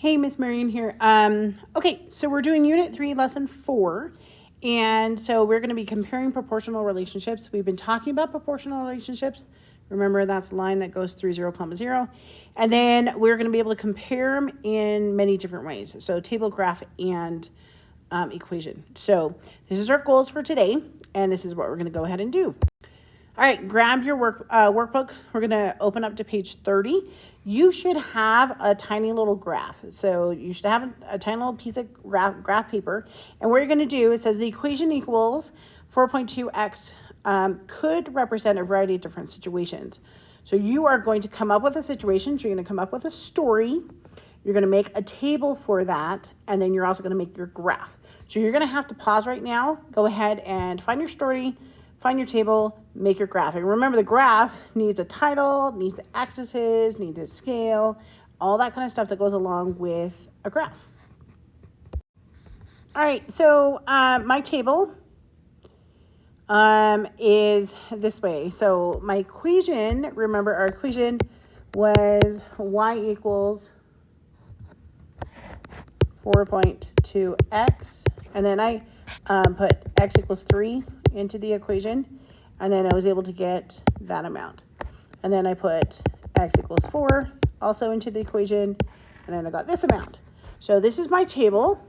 Hey, Miss Marion here. Okay, so we're doing Unit 3, Lesson 4. And so we're going to be comparing proportional relationships. We've been talking about proportional relationships. Remember, that's the line that goes through 0, 0. And then we're going to be able to compare them in many different ways. So table, graph, and equation. So this is our goals for today. And this is what we're going to go ahead and do. All right, grab your workbook. We're going to open up to page 30. You should have a tiny little graph. So you should have a tiny little piece of graph paper. And what you're going to do, it says the equation equals 4.2x could represent a variety of different situations. So you are going to come up with a situation. So you're going to come up with a story. You're going to make a table for that. And then you're also going to make your graph. So you're going to have to pause right now. Go ahead and find your story. Find your table, make your graph. And remember, the graph needs a title, needs the axes, needs a scale, all that kind of stuff that goes along with a graph. All right, so my table is this way. So my equation, remember our equation was y equals 4.2x. And then I put x equals 3 into the equation, and then I was able to get that amount. And then I put x equals 4 also into the equation, and then I got this amount. So this is my table,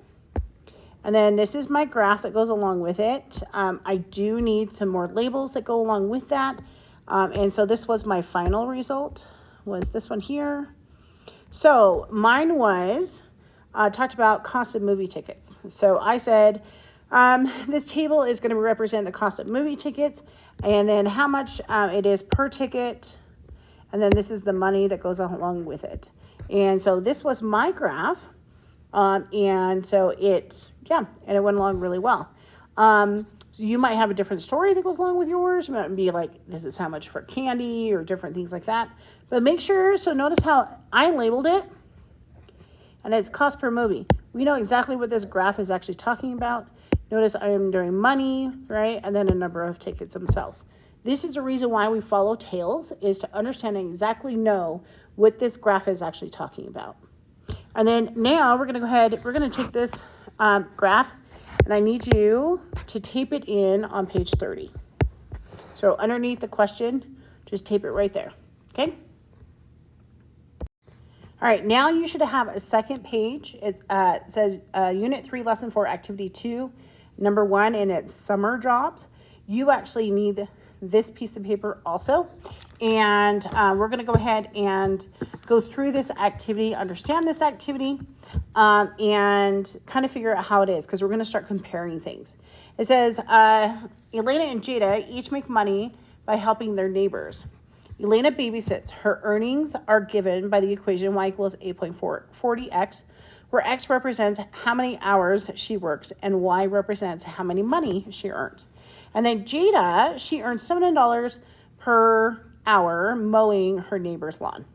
and then this is my graph that goes along with it. I do need some more labels that go along with that. And so this was my final result, was this one here. So mine was, talked about cost of movie tickets. So I said, this table is going to represent the cost of movie tickets, and then how much it is per ticket, and then this is the money that goes along with it. And so this was my graph, and so it went along really well. So you might have a different story that goes along with yours. It might be like, this is how much for candy, or different things like that. But make sure, so notice how I labeled it, and it's cost per movie. We know exactly what this graph is actually talking about. Notice I am doing money, right? And then a number of tickets themselves. This is the reason why we follow tails, is to understand and exactly know what this graph is actually talking about. And then now we're going to go ahead, we're going to take this graph, and I need you to tape it in on page 30. So underneath the question, just tape it right there, okay? All right, now you should have a second page. It says Unit 3, Lesson 4, Activity 2, number 1, and it's summer jobs. You actually need this piece of paper also. And we're going to go ahead and go through this activity, understand this activity, and kind of figure out how it is, because we're going to start comparing things. It says, Elena and Jada each make money by helping their neighbors. Elena babysits. Her earnings are given by the equation y equals 8.40x, where x represents how many hours she works and y represents how many money she earns. And then Jada, she earns $7 per hour mowing her neighbor's lawn.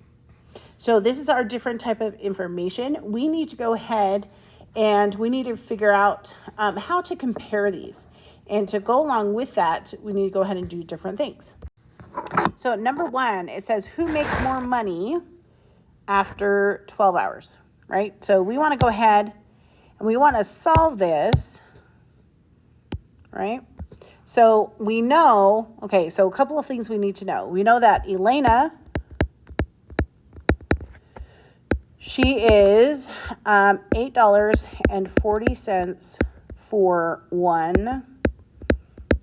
So this is our different type of information. We need to go ahead and we need to figure out how to compare these. And to go along with that, we need to go ahead and do different things. So number 1, it says who makes more money after 12 hours, right? So we want to go ahead and we want to solve this, right? So we know, okay, so a couple of things we need to know. We know that Elena, she is $8.40 for 1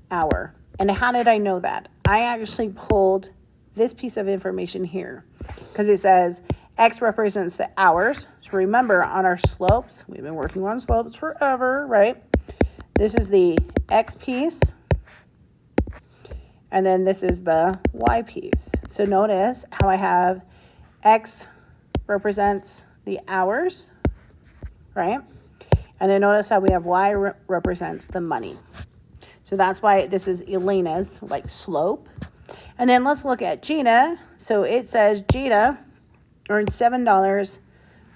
hour. And how did I know that? I actually pulled this piece of information here because it says X represents the hours. So remember, on our slopes, we've been working on slopes forever, right? This is the X piece, and then this is the Y piece. So notice how I have X represents the hours, right? And then notice how we have Y represents the money. So that's why this is Elena's, like, slope. And then let's look at Jada. So it says Jada earns $7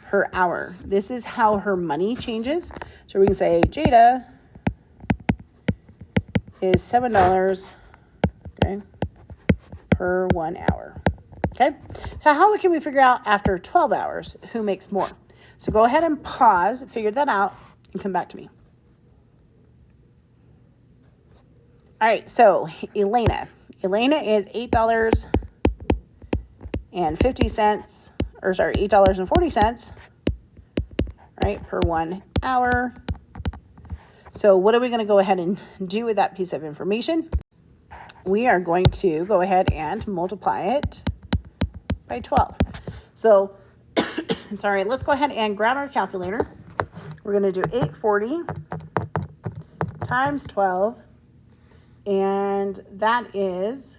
per hour. This is how her money changes. So we can say Jada is $7, okay, per 1 hour. Okay, so how can we figure out after 12 hours who makes more? So go ahead and pause, figure that out, and come back to me. All right, so Elena is $8.50, or sorry, $8.40, right, per 1 hour. So what are we going to go ahead and do with that piece of information? We are going to go ahead and multiply it by 12. So, sorry, let's go ahead and grab our calculator. We're going to do 840 times 12, and that is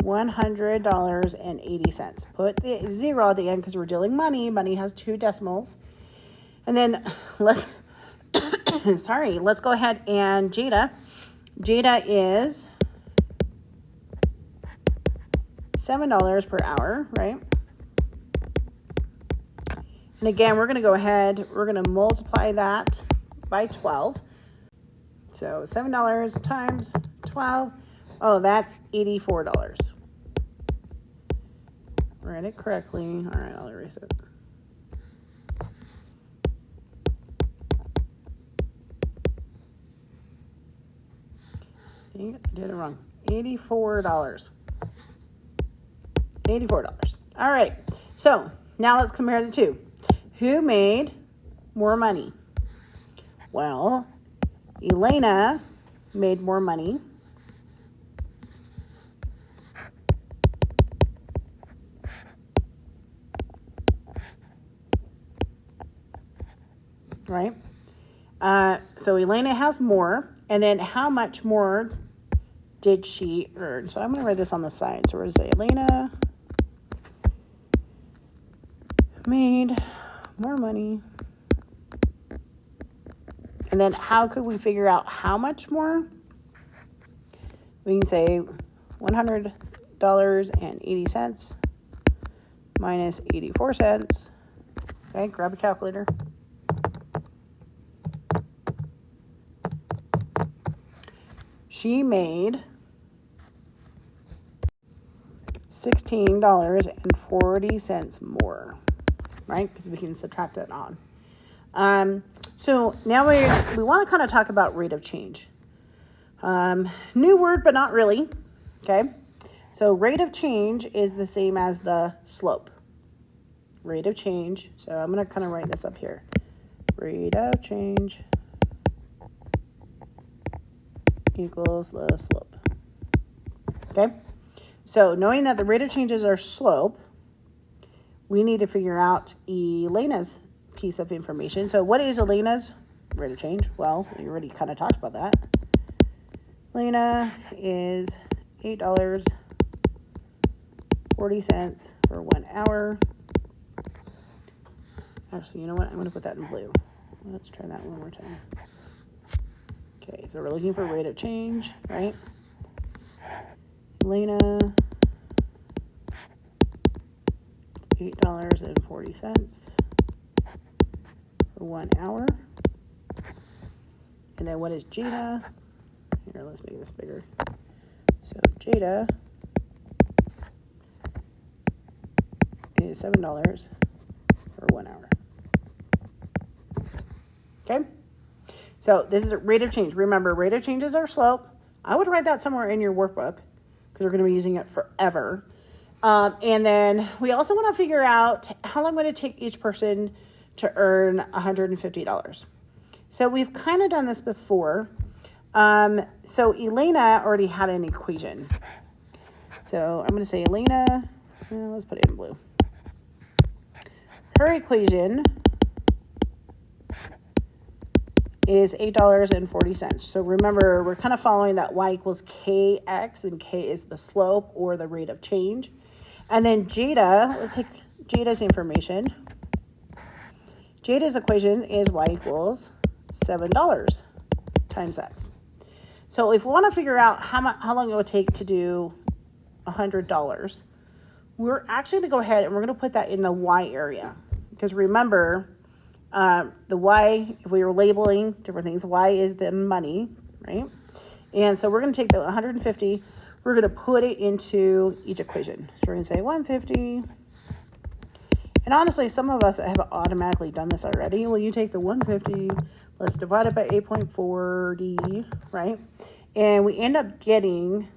$100.80. Put the 0 at the end because we're dealing money. Money has 2 decimals. And then let's let's go ahead and Jada is $7 per hour, right? And again, we're going to go ahead, we're going to multiply that by 12. So $7 times 12, oh, that's $84. Read it correctly. All right, I'll erase it. Dang it, I did it wrong. $84. All right, so now let's compare the two. Who made more money? Well, Elena made more money. Right? So Elena has more. And then how much more did she earn? So I'm going to write this on the side. So we're going to say Elena made more money. And then how could we figure out how much more? We can say $100.80 minus 84 cents. Okay, grab a calculator. She made $16.40 more, right? Because we can subtract that on. So now we want to kind of talk about rate of change. New word, but not really. Okay. So rate of change is the same as the slope. Rate of change. So I'm going to kind of write this up here. Rate of change equals the slope. Okay. So knowing that the rate of change is our slope, we need to figure out Elena's piece of information. So what is Elena's rate of change? Well, we already kind of talked about that. Elena is $8.40 for 1 hour. Actually, you know what? I'm going to put that in blue. Let's try that one more time. Okay, so we're looking for rate of change, right? Elena, $8.40 for 1 hour. And then what is Jada? Here, let's make this bigger. So Jada is $7 for 1 hour. Okay? So this is a rate of change. Remember, rate of change is our slope. I would write that somewhere in your workbook because we're going to be using it forever. And then we also want to figure out how long would it take each person to earn $150. So we've kind of done this before. So Elena already had an equation. So I'm going to say Elena, let's put it in blue. Her equation is $8.40. So remember, we're kind of following that y equals kx, and k is the slope or the rate of change. And then Jada, let's take Jada's information. Jada's equation is y equals $7 times x. So if we want to figure out how long it would take to do $100, we're actually going to go ahead and we're going to put that in the y area. Because remember, the y, if we were labeling different things, y is the money, right? And so we're going to take the 150, we're going to put it into each equation. So we're going to say 150 And honestly, some of us have automatically done this already. Well, you take the 150, let's divide it by 8.40, right? And we end up getting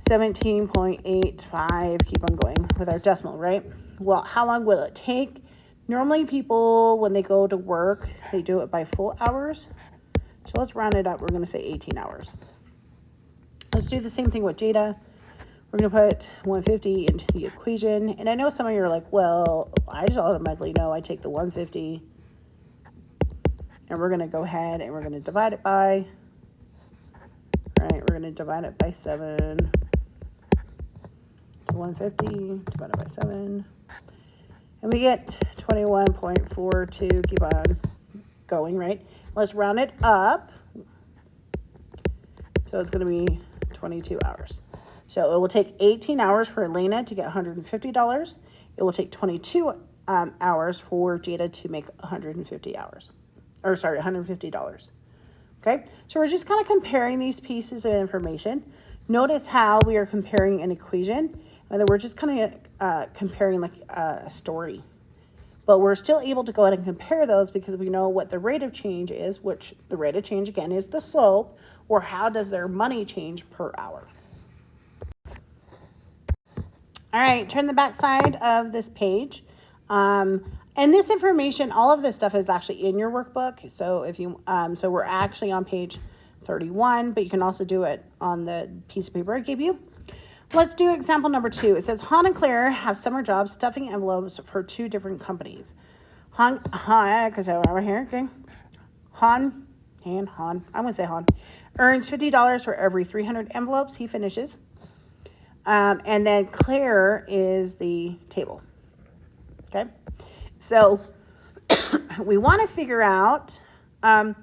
17.85, keep on going with our decimal, right? Well, how long will it take? Normally people, when they go to work, they do it by full hours. So let's round it up. We're going to say 18 hours. Let's do the same thing with data. We're going to put 150 into the equation. And I know some of you are like, well, I just automatically know I take the 150 and we're going to go ahead and we're going to divide it by, right? We're going to divide it by 7. 150 divided by 7. And we get 21.42. Keep on going, right? Let's round it up. So it's going to be 22 hours. So it will take 18 hours for Elena to get $150. It will take 22 hours for Jada to make 150 hours. Or sorry, $150. Okay? So we're just kind of comparing these pieces of information. Notice how we are comparing an equation, and then we're just kind of comparing like a story. But we're still able to go ahead and compare those because we know what the rate of change is, which the rate of change, again, is the slope, or how does their money change per hour. All right, turn the back side of this page. And this information, all of this stuff is actually in your workbook. So if you, so we're actually on page 31, but you can also do it on the piece of paper I gave you. Let's do example number 2. It says, Han and Claire have summer jobs stuffing envelopes for 2 different companies. Because over here, okay. Han, I'm going to say Han, earns $50 for every 300 envelopes he finishes. And then Claire is the table. Okay. So we want to figure out, I'm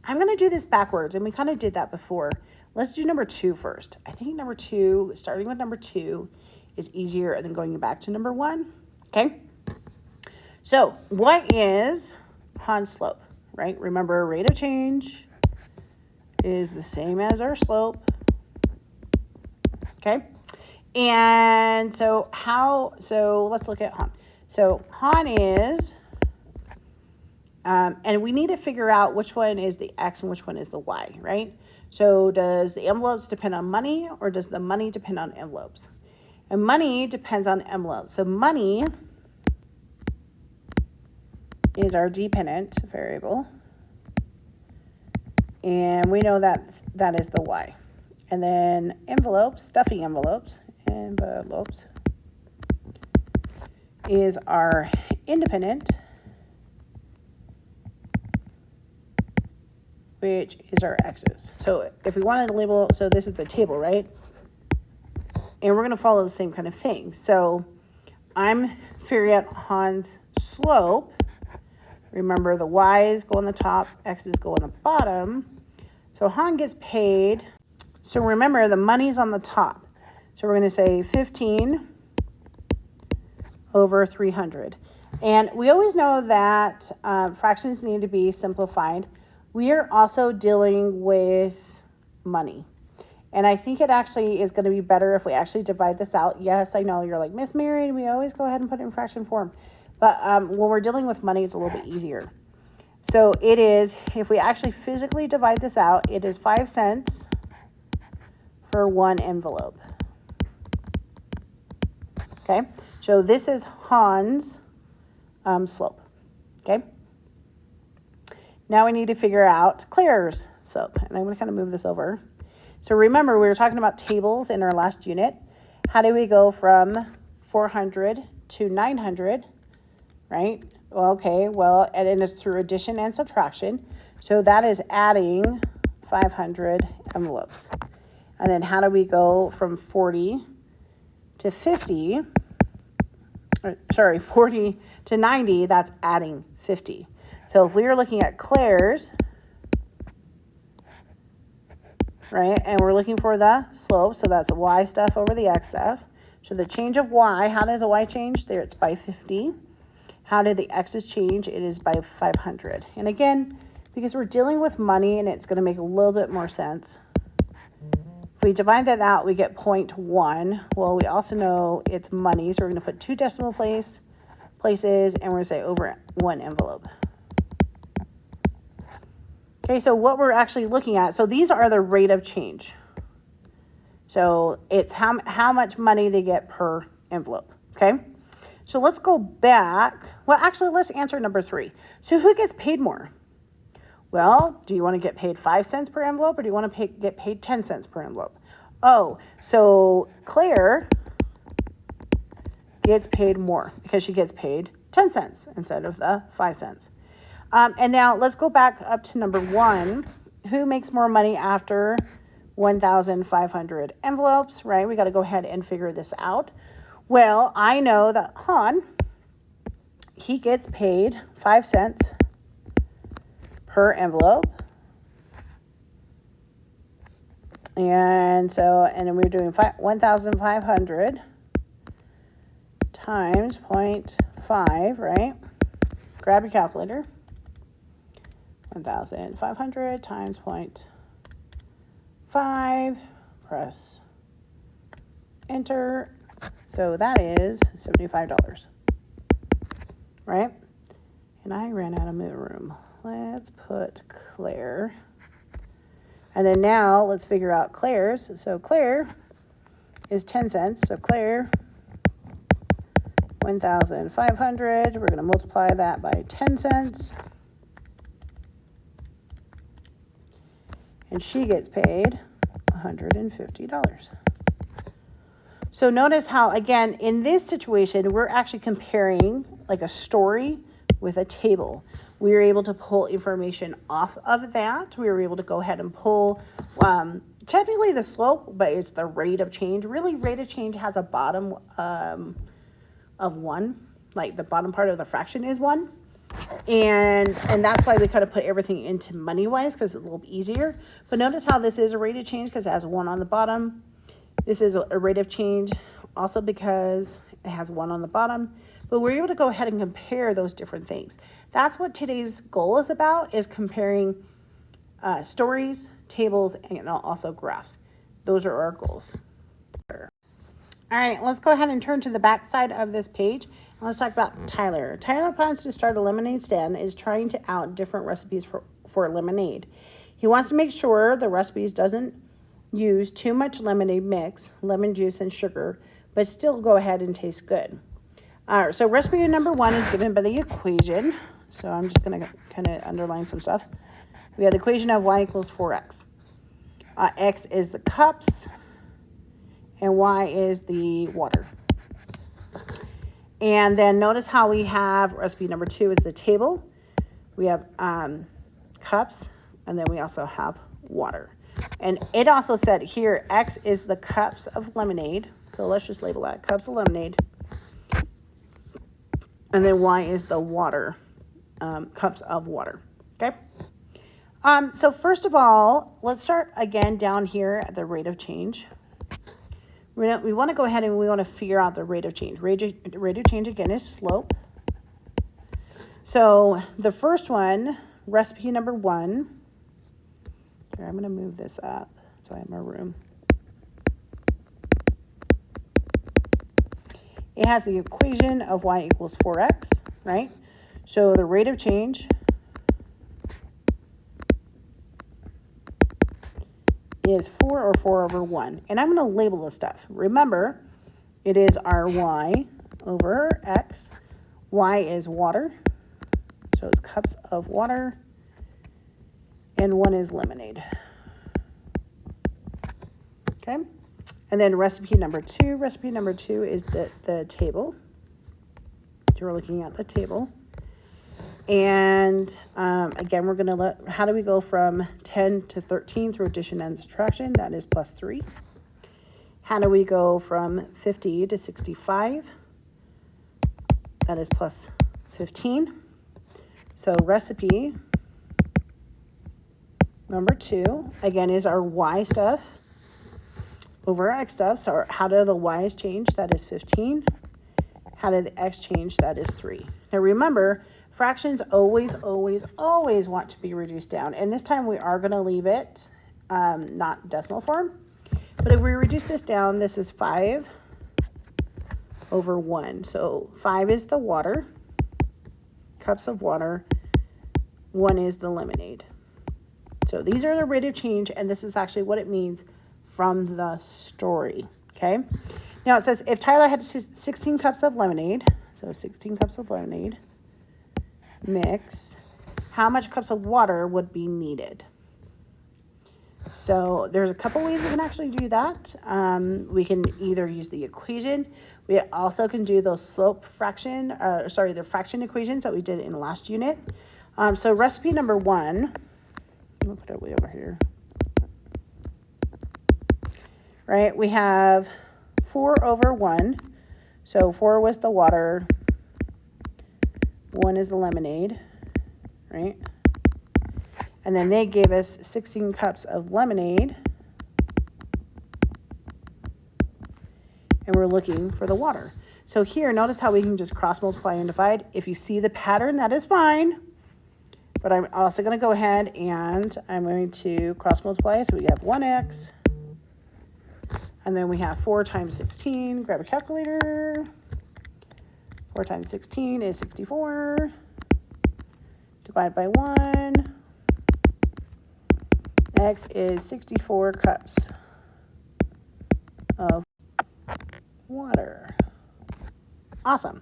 going to do this backwards, and we kind of did that before. Let's do number 2 first. I think number 2, starting with number 2, is easier than going back to number 1. Okay. So what is Han's slope, right? Remember, rate of change is the same as our slope. Okay. And so let's look at Han. So Han is, and we need to figure out which one is the X and which one is the Y, right? So does the envelopes depend on money, or does the money depend on envelopes? And money depends on envelopes. So money is our dependent variable. And we know that that is the Y. And then envelopes, stuffing envelopes is our independent, which is our X's. So if we wanted to label, so this is the table, right? And we're going to follow the same kind of thing. So I'm figuring out Han's slope. Remember, the Y's go on the top, X's go on the bottom. So Han gets paid. So remember, the money's on the top. So we're going to say 15 over 300. And we always know that fractions need to be simplified. We are also dealing with money. And I think it actually is going to be better if we actually divide this out. Yes, I know you're like, Miss Mary, we always go ahead and put it in fraction form. But when we're dealing with money, it's a little bit easier. So it is, if we actually physically divide this out, it is 5 cents for 1 envelope. Okay, so this is Han's slope. Okay. Now we need to figure out Claire's slope. And I'm going to kind of move this over. So remember, we were talking about tables in our last unit. How do we go from 400 to 900, right? Well, okay, well, and it's through addition and subtraction. So that is adding 500 envelopes. And then how do we go from 40 to 50? Sorry, 40 to 90, that's adding 50. So if we were looking at Claire's, right, and we're looking for the slope, so that's Y stuff over the X stuff. So the change of Y, how does the Y change? There, it's by 50. How did the X's change? It is by 500. And again, because we're dealing with money and it's going to make a little bit more sense, If we divide that out, we get 0.1. Well, we also know it's money, so we're going to put 2 decimal places, and we're going to say over 1 envelope. Okay, so what we're actually looking at, so these are the rate of change. So it's how much money they get per envelope, okay? So let's go back. Well, actually, let's answer number 3. So who gets paid more? Well, do you want to get paid 5 cents per envelope, or do you want to get paid 10 cents per envelope? Oh, so Claire gets paid more because she gets paid 10 cents instead of the 5 cents. And now let's go back up to number 1. Who makes more money after 1,500 envelopes, right? We got to go ahead and figure this out. Well, I know that Han, he gets paid 5 cents per envelope. And then we're doing 1,500 times 0.5, right? Grab your calculator. 1,500 times 0.5, press enter. So that is $75, right? And I ran out of room. Let's put Claire. And then now let's figure out Claire's. So Claire is 10 cents. So Claire, 1,500. We're going to multiply that by 10 cents. And she gets paid $150. So notice how, again, in this situation, we're actually comparing like a story with a table. We were able to pull information off of that. We were able to go ahead and pull technically the slope, but it's the rate of change. Really, rate of change has a bottom of 1. Like the bottom part of the fraction is 1. And that's why we kind of put everything into money-wise, because it's a little easier. But notice how this is a rate of change because it has 1 on the bottom. This is a rate of change also because it has 1 on the bottom. But we're able to go ahead and compare those different things. That's what today's goal is about, is comparing stories, tables, and also graphs. Those are our goals. All right, let's go ahead and turn to the back side of this page. And let's talk about Tyler. Tyler plans to start a lemonade stand, is trying to out different recipes for lemonade. He wants to make sure the recipes doesn't use too much lemonade mix, lemon juice, and sugar, but still go ahead and taste good. So recipe number 1 is given by the equation. So I'm just going to kind of underline some stuff. We have the equation of y equals 4x. X is the cups, and y is the water. And then notice how we have recipe number 2 is the table. We have cups, and then we also have water. And it also said here, X is the cups of lemonade. So let's just label that, cups of lemonade. And then Y is the water, cups of water, okay? So first of all, let's start again down here at the rate of change. We want to go ahead and we want to figure out the rate of change. Rate of change, again, is slope. So the first one, recipe number 1. Here, I'm going to move this up so I have more room. It has the equation of y equals 4x, right? So the rate of change is 4 or 4 over 1. And I'm going to label this stuff. Remember, it is our y over x. Y is water. So it's cups of water. And 1 is lemonade. Okay? And then recipe number 2. Recipe number 2 is the table. So we're looking at the table. And again, we're going to look, how do we go from 10 to 13 through addition and subtraction? That is plus 3. How do we go from 50 to 65? That is plus 15. So recipe number 2, again, is our y stuff over our x stuff. So how do the y's change? That is 15. How did the x change? That is 3. Now remember, fractions always want to be reduced down. And this time we are going to leave it not decimal form. But if we reduce this down, this is 5 over 1. So 5 is the water, cups of water, 1 is the lemonade. So these are the rate of change, and this is actually what it means from the story, okay? Now it says if Tyler had 16 cups of lemonade, so 16 cups of lemonade, mix, how much cups of water would be needed? So there's a couple ways we can actually do that. We can either use the equation. We also can do those slope fraction, the fraction equations that we did in the last unit. So recipe number 1, I'm gonna put it way over here. Right, we have 4 over 1. So 4 was the water, 1 is the lemonade, right? And then they gave us 16 cups of lemonade. And we're looking for the water. So here, notice how we can just cross multiply and divide. If you see the pattern, that is fine. But I'm also going to go ahead and I'm going to cross multiply. So we have 1x. And then we have 4 times 16. Grab a calculator. 4 times 16 is 64. Divide by 1. X is 64 cups of water. Awesome.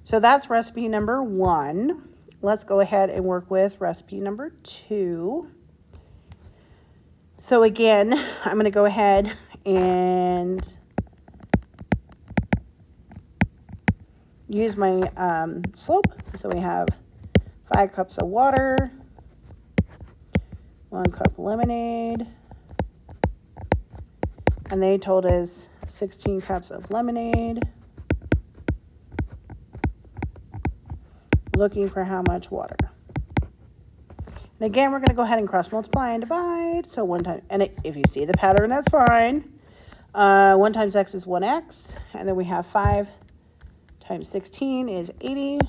So that's recipe number 1. Let's go ahead and work with recipe number 2. So again, I'm going to go ahead and use my slope. So we have 5 cups of water, 1 cup lemonade, and they told us 16 cups of lemonade, looking for how much water. And again, we're going to go ahead and cross multiply and divide. So 1 time, and if you see the pattern, that's fine. 1 times x is 1x, and then we have 5 times 16 is 80.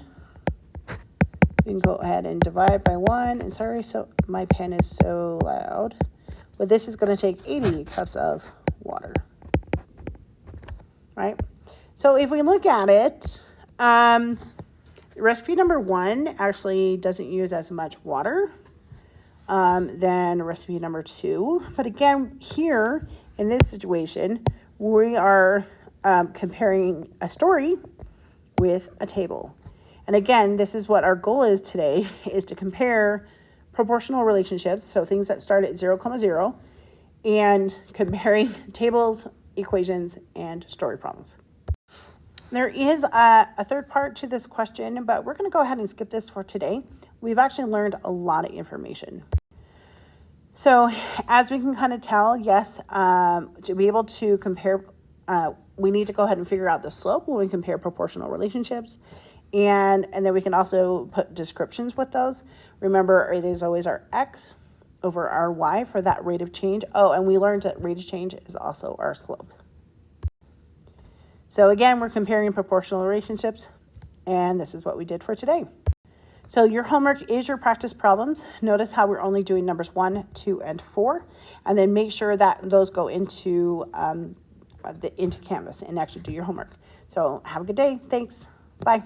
We can go ahead and divide by 1. And sorry, so my pen is so loud. But this is going to take 80 cups of water. Right? So if we look at it, recipe number 1 actually doesn't use as much water than recipe number 2. But again, here in this situation, we are comparing a story with a table. And again, this is what our goal is today, is to compare proportional relationships, so things that start at 0, 0, and comparing tables, equations, and story problems. There is a third part to this question, but we're going to go ahead and skip this for today. We've actually learned a lot of information. So as we can kind of tell, yes, to be able to compare, we need to go ahead and figure out the slope when we compare proportional relationships. And then we can also put descriptions with those. Remember, it is always our x over our y for that rate of change. Oh, and we learned that rate of change is also our slope. So again, we're comparing proportional relationships, and this is what we did for today. So your homework is your practice problems. Notice how we're only doing numbers 1, 2, and 4, and then make sure that those go into Canvas and actually do your homework. So have a good day. Thanks. Bye.